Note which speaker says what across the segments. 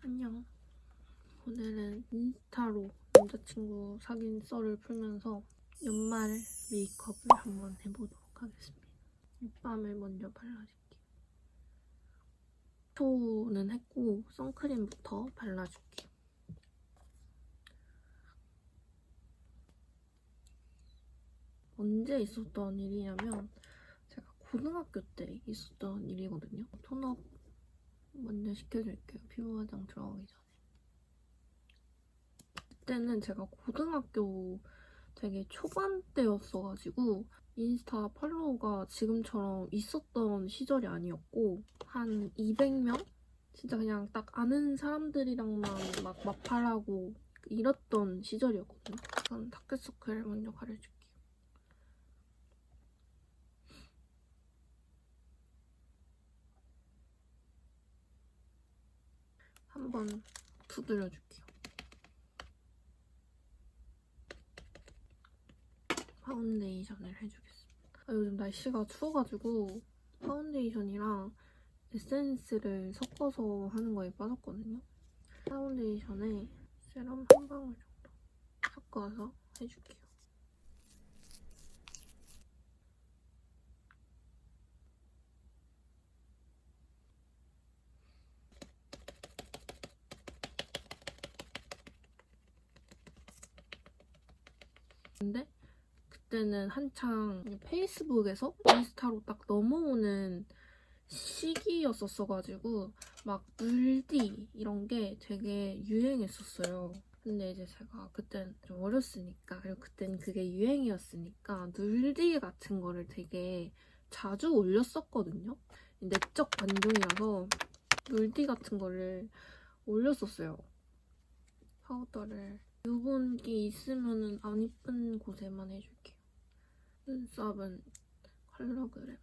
Speaker 1: 안녕. 오늘은 인스타로 남자친구 사귄 썰을 풀면서 연말 메이크업을 한번 해보도록 하겠습니다. 립밤을 먼저 발라줄게요. 톤은 했고 선크림부터 발라줄게요. 언제 있었던 일이냐면 제가 고등학교 때 있었던 일이거든요. 톤업 먼저 시켜줄게요. 피부 화장 들어가기 전에. 그때는 제가 고등학교 되게 초반 때였어가지고 인스타 팔로우가 지금처럼 있었던 시절이 아니었고 한 200명? 진짜 그냥 딱 아는 사람들이랑만 막 마팔하고 이랬던 시절이었거든요. 우선 다크서클 먼저 가려줄게요. 한번 두드려줄게요. 파운데이션을 해주겠습니다. 요즘 날씨가 추워가지고 파운데이션이랑 에센스를 섞어서 하는 거에 빠졌거든요. 파운데이션에 세럼 한 방울 정도 섞어서 해줄게요. 근데 그때는 한창 페이스북에서 인스타로 딱 넘어오는 시기였었어가지고 막 물디 이런 게 되게 유행했었어요. 근데 이제 제가 그땐 좀 어렸으니까, 그리고 그땐 그게 유행이었으니까 물디 같은 거를 되게 자주 올렸었거든요. 내적 반종이라서 물디 같은 거를 올렸었어요. 파우더를 유분기 있으면은 안 이쁜 곳에만 해줄게요. 눈썹은 컬러그램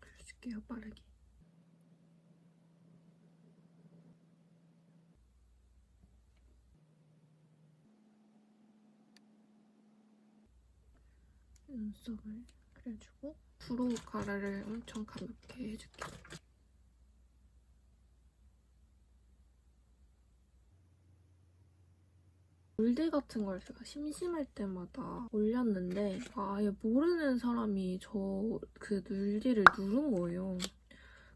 Speaker 1: 그려줄게요, 빠르게. 눈썹을 그려주고 브로우 가라를 엄청 가볍게 해줄게요. 물들 같은 걸 제가 심심할 때마다 올렸는데 아예 모르는 사람이 저 그 물들을 누른 거예요.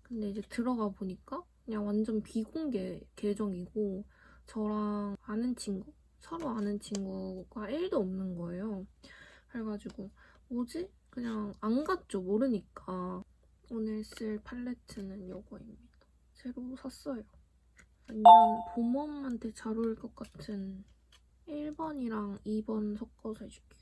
Speaker 1: 근데 이제 들어가 보니까 그냥 완전 비공개 계정이고 저랑 아는 친구? 서로 아는 친구가 1도 없는 거예요. 그래가지고 뭐지? 그냥 안 갔죠. 모르니까. 오늘 쓸 팔레트는 이거입니다. 새로 샀어요. 완전 봄웜한테 잘 어울릴 것 같은 1번이랑 2번 섞어서 해줄게요.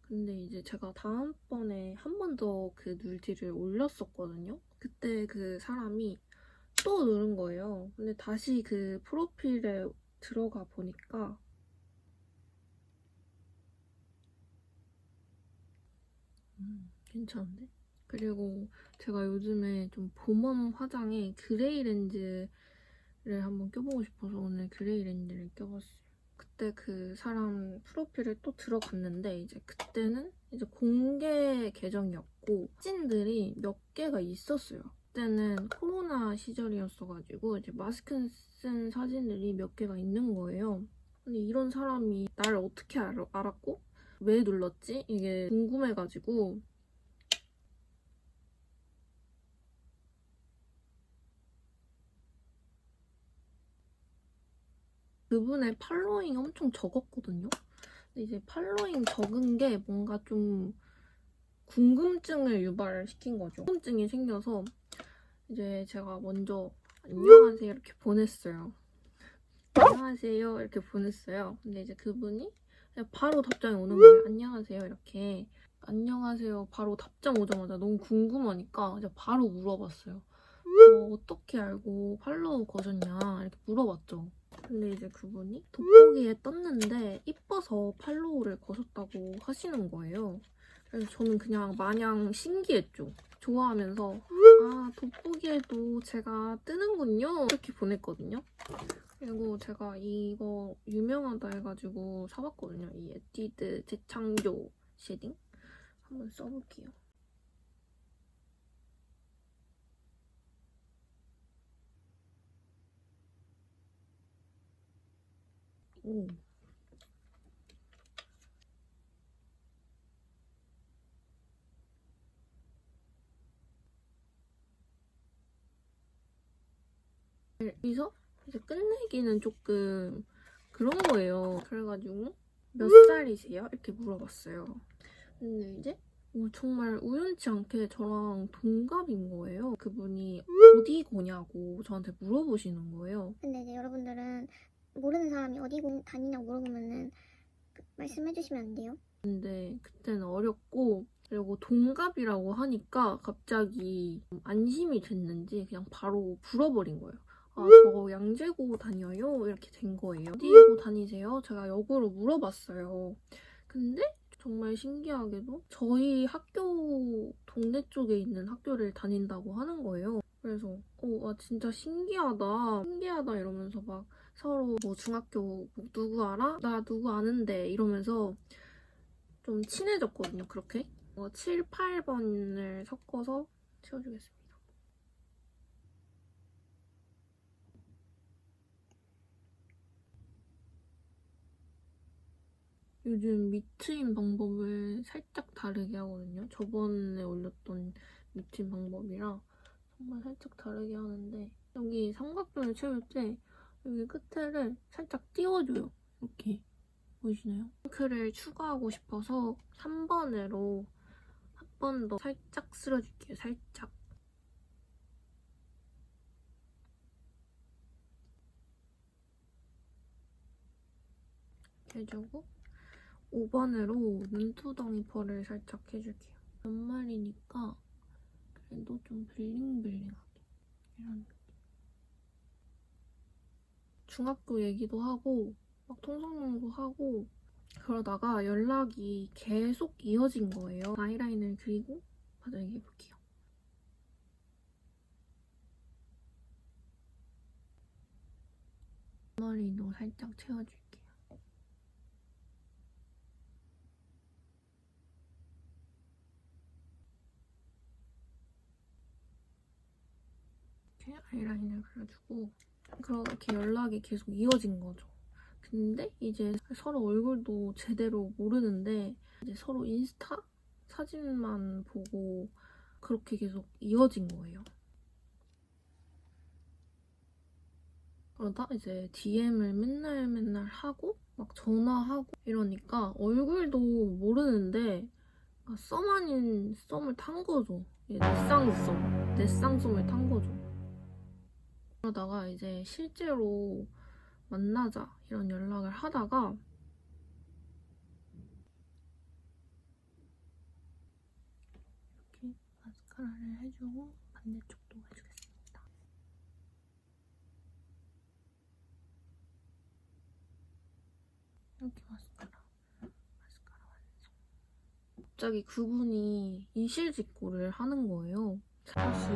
Speaker 1: 근데 이제 제가 다음번에 한 번 더 그 눌디를 올렸었거든요. 그때 그 사람이 또 누른 거예요. 근데 다시 그 프로필에 들어가 보니까 괜찮은데? 그리고 제가 요즘에 좀 봄웜 화장에 그레이 렌즈를 한번 껴보고 싶어서 오늘 그레이 렌즈를 껴봤어요. 그때 그 사람 프로필에 또 들어갔는데 이제 그때는 이제 공개 계정이었고 사진들이 몇 개가 있었어요. 그때는 코로나 시절이었어가지고 이제 마스크 쓴 사진들이 몇 개가 있는 거예요. 근데 이런 사람이 나를 어떻게 알았고 왜 눌렀지? 이게 궁금해가지고 그분의 팔로잉이 엄청 적었거든요. 근데 이제 팔로잉 적은 게 뭔가 좀 궁금증을 유발시킨 거죠. 궁금증이 생겨서 이제 제가 먼저 안녕하세요 이렇게 보냈어요. 안녕하세요 이렇게 보냈어요. 근데 이제 그분이 그냥 바로 답장이 오는 거예요. 안녕하세요 이렇게. 안녕하세요 바로 답장 오자마자 너무 궁금하니까 이제 바로 물어봤어요. 어떻게 알고 팔로우 거셨냐 이렇게 물어봤죠. 근데 이제 그분이 돋보기에 떴는데 이뻐서 팔로우를 거셨다고 하시는 거예요. 그래서 저는 그냥 마냥 신기했죠. 좋아하면서 아 돋보기에도 제가 뜨는군요 이렇게 보냈거든요. 그리고 제가 이거 유명하다 해가지고 사봤거든요. 이 에뛰드 재창조 쉐딩 한번 써볼게요. 오. 여기서 이제 끝내기는 조금 그런 거예요. 그래가지고 몇 살이세요? 이렇게 물어봤어요. 근데 이제 정말 우연치 않게 저랑 동갑인 거예요. 그분이 어디고냐고 저한테 물어보시는 거예요.
Speaker 2: 근데 이제 여러분들은 모르는 사람이 어디 다니냐고 물어보면은 말씀해주시면 안 돼요?
Speaker 1: 근데 그때는 어렸고 그리고 동갑이라고 하니까 갑자기 안심이 됐는지 그냥 바로 불어버린 거예요. 아, 저 양재고 다녀요? 이렇게 된 거예요. 어디고 다니세요? 제가 역으로 물어봤어요. 근데 정말 신기하게도 저희 학교 동네 쪽에 있는 학교를 다닌다고 하는 거예요. 그래서 진짜 신기하다. 신기하다 이러면서 막 서로 뭐 중학교 뭐 누구 알아? 나 누구 아는데 이러면서 좀 친해졌거든요, 그렇게. 7, 8번을 섞어서 채워주겠습니다. 요즘 미트인 방법을 살짝 다르게 하거든요. 저번에 올렸던 미트인 방법이랑 정말 살짝 다르게 하는데 여기 삼각존을 채울 때 여기 끝에를 살짝 띄워줘요. 이렇게. 보이시나요? 핑크를 추가하고 싶어서 3번으로 한 번 더 살짝 쓸어줄게요. 살짝. 해주고 5번으로 눈두덩이 펄을 살짝 해줄게요. 연말이니까 그래도 좀 블링블링하게 이런 느낌. 중학교 얘기도 하고 막 통성명도 하고 그러다가 연락이 계속 이어진 거예요. 아이라인을 그리고 바로 얘기해볼게요. 머리도 살짝 채워줄게요. 이렇게 아이라인을 그려주고 그렇게 연락이 계속 이어진 거죠. 근데 이제 서로 얼굴도 제대로 모르는데 이제 서로 인스타 사진만 보고 그렇게 계속 이어진 거예요. 그러다 이제 DM을 맨날 하고 막 전화하고 이러니까 얼굴도 모르는데 썸 아닌 썸을 탄 거죠. 내쌍썸을 탄 거죠. 그러다가 이제 실제로 만나자 이런 연락을 하다가 이렇게 마스카라를 해주고 반대쪽도 해주겠습니다. 이렇게 마스카라 완성. 갑자기 그분이 이실직고를 하는 거예요.
Speaker 3: 사실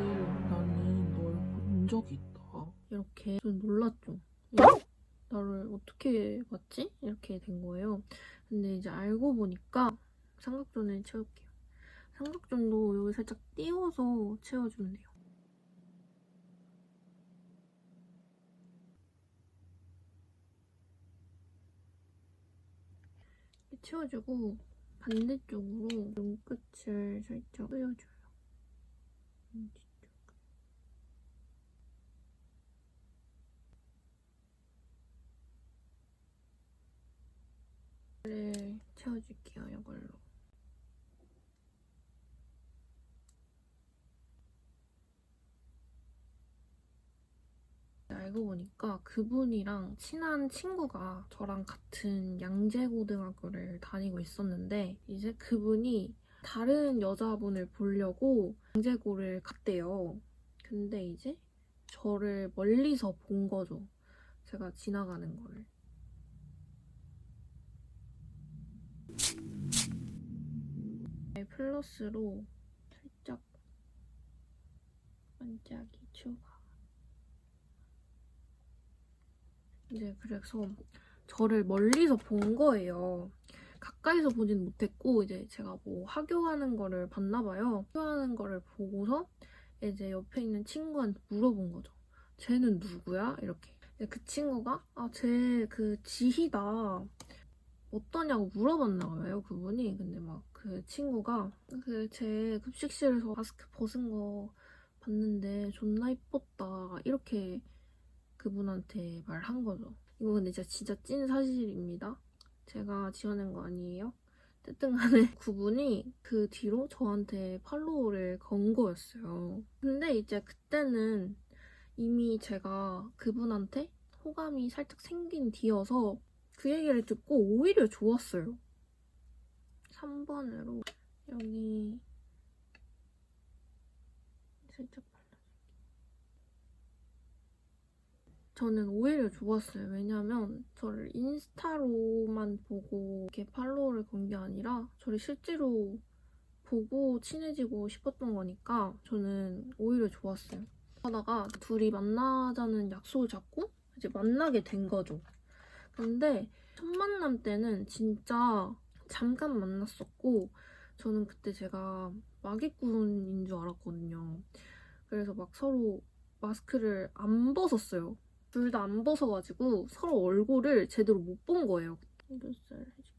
Speaker 3: 나는 널 본 적이 있다.
Speaker 1: 이렇게 좀 놀랐죠. 나를 어떻게 봤지? 이렇게 된 거예요. 근데 이제 알고 보니까 삼각존을 채울게요. 삼각존도 여기 살짝 띄워서 채워주면 돼요. 이렇게 채워주고 반대쪽으로 눈끝을 살짝 그려줘요. 를 채워줄게요, 이걸로. 알고 보니까 그분이랑 친한 친구가 저랑 같은 양재고등학교를 다니고 있었는데 이제 그분이 다른 여자분을 보려고 양재고를 갔대요. 근데 이제 저를 멀리서 본 거죠. 제가 지나가는 거를. 플러스로 살짝 반짝이 추가. 이제 그래서 저를 멀리서 본 거예요. 가까이서 보진 못했고 이제 제가 뭐 하교하는 거를 봤나 봐요. 하교하는 거를 보고서 이제 옆에 있는 친구한테 물어본 거죠. 쟤는 누구야? 이렇게. 근데 그 친구가 쟤 그 지희다 어떠냐고 물어봤나 봐요, 그분이. 근데 막 그 친구가 제 급식실에서 마스크 벗은 거 봤는데 존나 이뻤다 이렇게 그분한테 말한 거죠. 이거 근데 진짜 찐 사실입니다. 제가 지어낸 거 아니에요. 어쨌든 간에 그분이 그 뒤로 저한테 팔로우를 건 거였어요. 근데 이제 그때는 이미 제가 그분한테 호감이 살짝 생긴 뒤여서 그 얘기를 듣고 오히려 좋았어요. 3번으로 여기 살짝 저는 오히려 좋았어요. 왜냐면 저를 인스타로만 보고 이렇게 팔로우를 건 게 아니라 저를 실제로 보고 친해지고 싶었던 거니까 저는 오히려 좋았어요. 하다가 둘이 만나자는 약속을 잡고 이제 만나게 된 거죠. 근데 첫 만남 때는 진짜 잠깐 만났었고 저는 그때 제가 마개꾼인 줄 알았거든요. 그래서 막 서로 마스크를 안 벗었어요. 둘 다 안 벗어가지고 서로 얼굴을 제대로 못 본 거예요. 삼겹살 해줄게.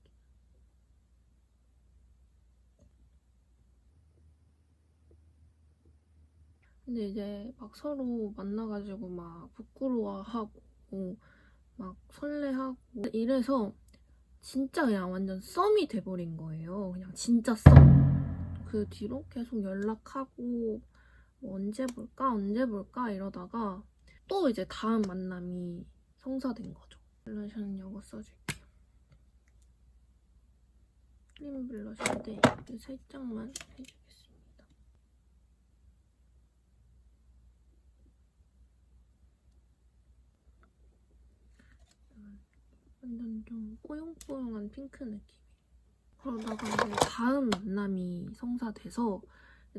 Speaker 1: 근데 이제 막 서로 만나가지고 막 부끄러워하고 막 설레하고 이래서 진짜 그냥 완전 썸이 돼버린 거예요. 그냥 진짜 썸. 그 뒤로 계속 연락하고 뭐 언제 볼까 이러다가 또 이제 다음 만남이 성사된 거죠. 블러셔는 이거 써줄게요. 크림 블러셔인데 이거 살짝만 해주겠습니다. 완전 좀 뽀용뽀용한 핑크 느낌. 그러다가 이제 다음 만남이 성사돼서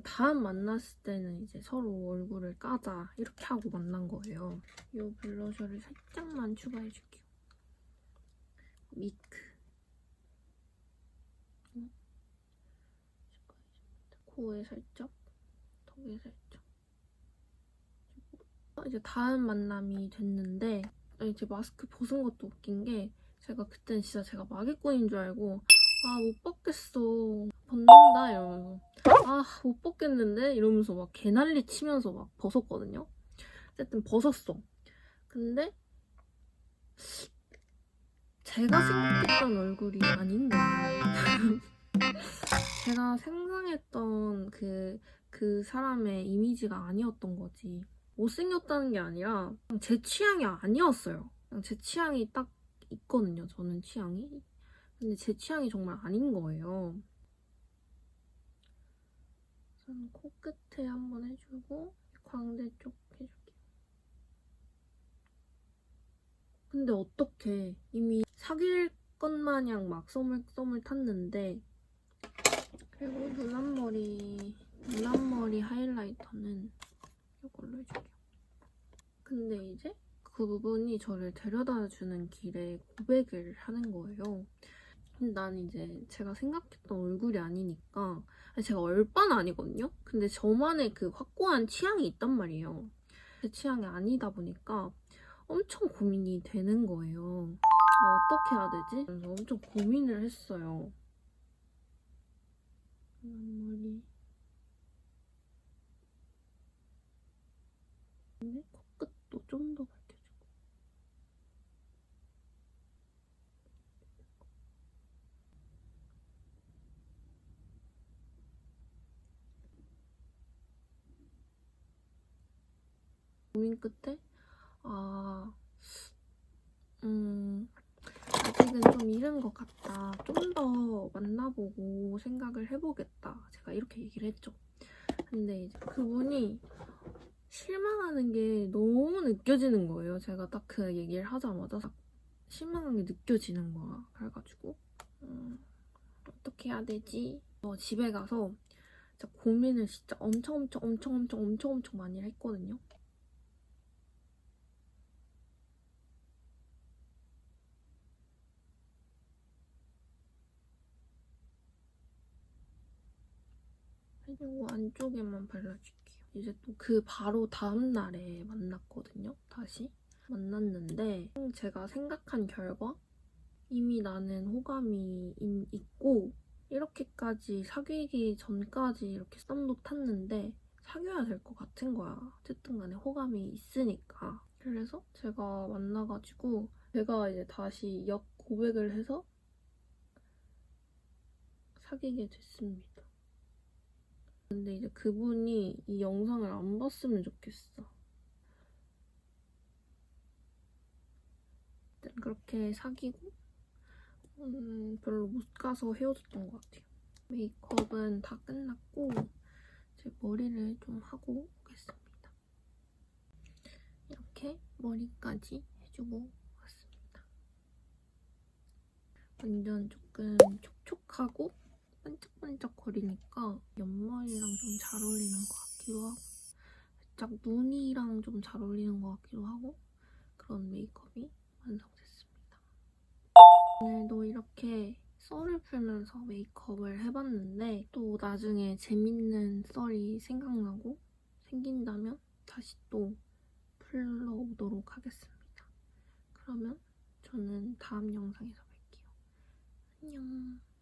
Speaker 1: 다음 만났을 때는 이제 서로 얼굴을 까자 이렇게 하고 만난 거예요. 이 블러셔를 살짝만 추가해줄게요. 미크. 코에 살짝, 턱에 살짝. 이제 다음 만남이 됐는데 이제 마스크 벗은 것도 웃긴 게 제가 그때는 진짜 제가 마개꾼인 줄 알고 못 벗겠어. 벗는다 이러면서 못 벗겠는데 이러면서 막 개난리 치면서 막 벗었거든요. 어쨌든 벗었어. 근데 제가 생각했던 얼굴이 아닌 거예요. 제가 상상했던 그 사람의 이미지가 아니었던 거지. 못생겼다는 게 아니라 그냥 제 취향이 아니었어요. 그냥 제 취향이 딱 있거든요. 저는 취향이. 근데 제 취향이 정말 아닌 거예요. 우선 코끝에 한번 해주고 광대 쪽 해줄게요. 근데 어떡해. 이미 사귈 것 마냥 막 썸을 탔는데 그리고 눈앞머리 하이라이터는 이걸로 해줄게요. 근데 이제 그 부분이 저를 데려다주는 길에 고백을 하는 거예요. 근데 난 이제 제가 생각했던 얼굴이 아니니까 제가 얼빠는 아니거든요? 근데 저만의 그 확고한 취향이 있단 말이에요. 제 취향이 아니다 보니까 엄청 고민이 되는 거예요. 어떻게 해야 되지? 그래서 엄청 고민을 했어요. 앞머리. 근데 코끝도 좀 더 밝혀주고. 고민 끝에 아직은 좀 이른 것 같다. 좀 더 만나보고 생각을 해보겠다. 제가 이렇게 얘기를 했죠. 근데 이제 그분이 실망하는 게 너무 느껴지는 거예요. 제가 딱 그 얘기를 하자마자 실망한 게 느껴지는 거야. 그래가지고 어떻게 해야 되지? 집에 가서 진짜 고민을 진짜 엄청 많이 했거든요. 그리고 안쪽에만 발라줄게요. 이제 또 그 바로 다음 날에 만났거든요. 다시. 만났는데 제가 생각한 결과 이미 나는 호감이 있고 이렇게까지 사귀기 전까지 이렇게 썸도 탔는데 사귀어야 될 것 같은 거야. 어쨌든 간에 호감이 있으니까. 그래서 제가 만나가지고 제가 이제 다시 역고백을 해서 사귀게 됐습니다. 근데 이제 그분이 이 영상을 안 봤으면 좋겠어. 그렇게 사귀고 별로 못 가서 헤어졌던 것 같아요. 메이크업은 다 끝났고 제 머리를 좀 하고 오겠습니다. 이렇게 머리까지 해주고 왔습니다. 완전 조금 촉촉하고 반짝반짝거리니까 옆머리랑 좀 잘 어울리는 것 같기도 하고 살짝 눈이랑 좀 잘 어울리는 것 같기도 하고 그런 메이크업이 완성됐습니다. 오늘도 이렇게 썰을 풀면서 메이크업을 해봤는데 또 나중에 재밌는 썰이 생긴다면 다시 또 풀러오도록 하겠습니다. 그러면 저는 다음 영상에서 뵐게요. 안녕.